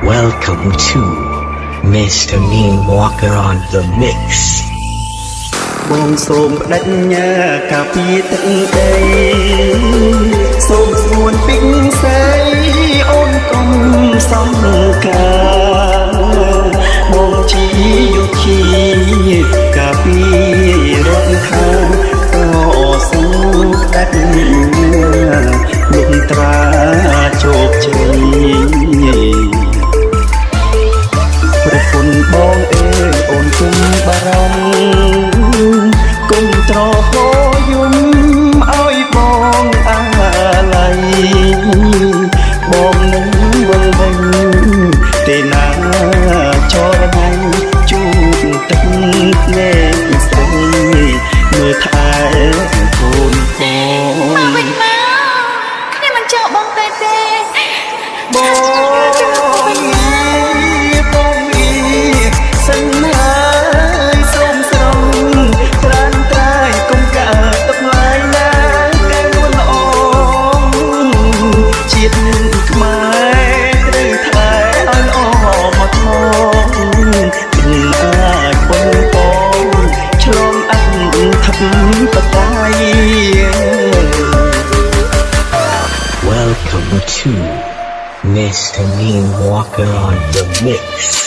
Welcome to Mr. Neil Walker on the mix. បងសូមបដិញ្ញាការពារទឹកដីសូមស្រួនពីងស្រីអូនកុំសំការបងជាយុធីការពាររដ្ឋខាងក៏សូមបដិញ្ញាលោកត្រាជោគជ័យប្រពន្ធបងអើយអូនគុំបារម្ភគុំត្រហោយំឲ្យបងអាឡ័យបងនឹងវិលវិញទេណាចរណៃជួបទឹកភ្នែកស្រីមើលថែកូនបងមកវិញមកគ្នាមិនចោលបងទេបងសិនហើយសូមស្រងត្រានត្រាយកុំកើតតម្លៃណាកែលួនល្អជាតិខ្មែរត្រូវថ្លៃឲ្យល្អមកថ្មមិនអាចបងបងឆ្លងអត្ថបតៃ Welcome to Mr. Neil Walker on the mix.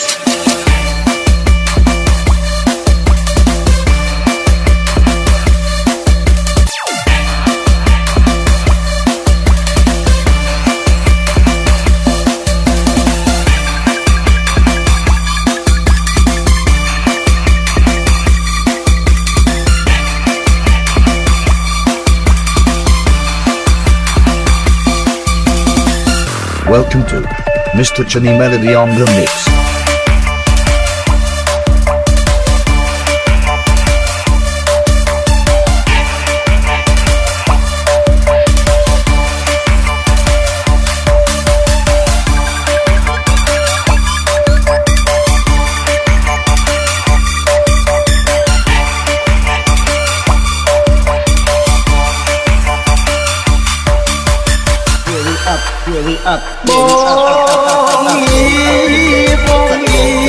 Welcome to Mr. Chani Melody on the mix. Up, បង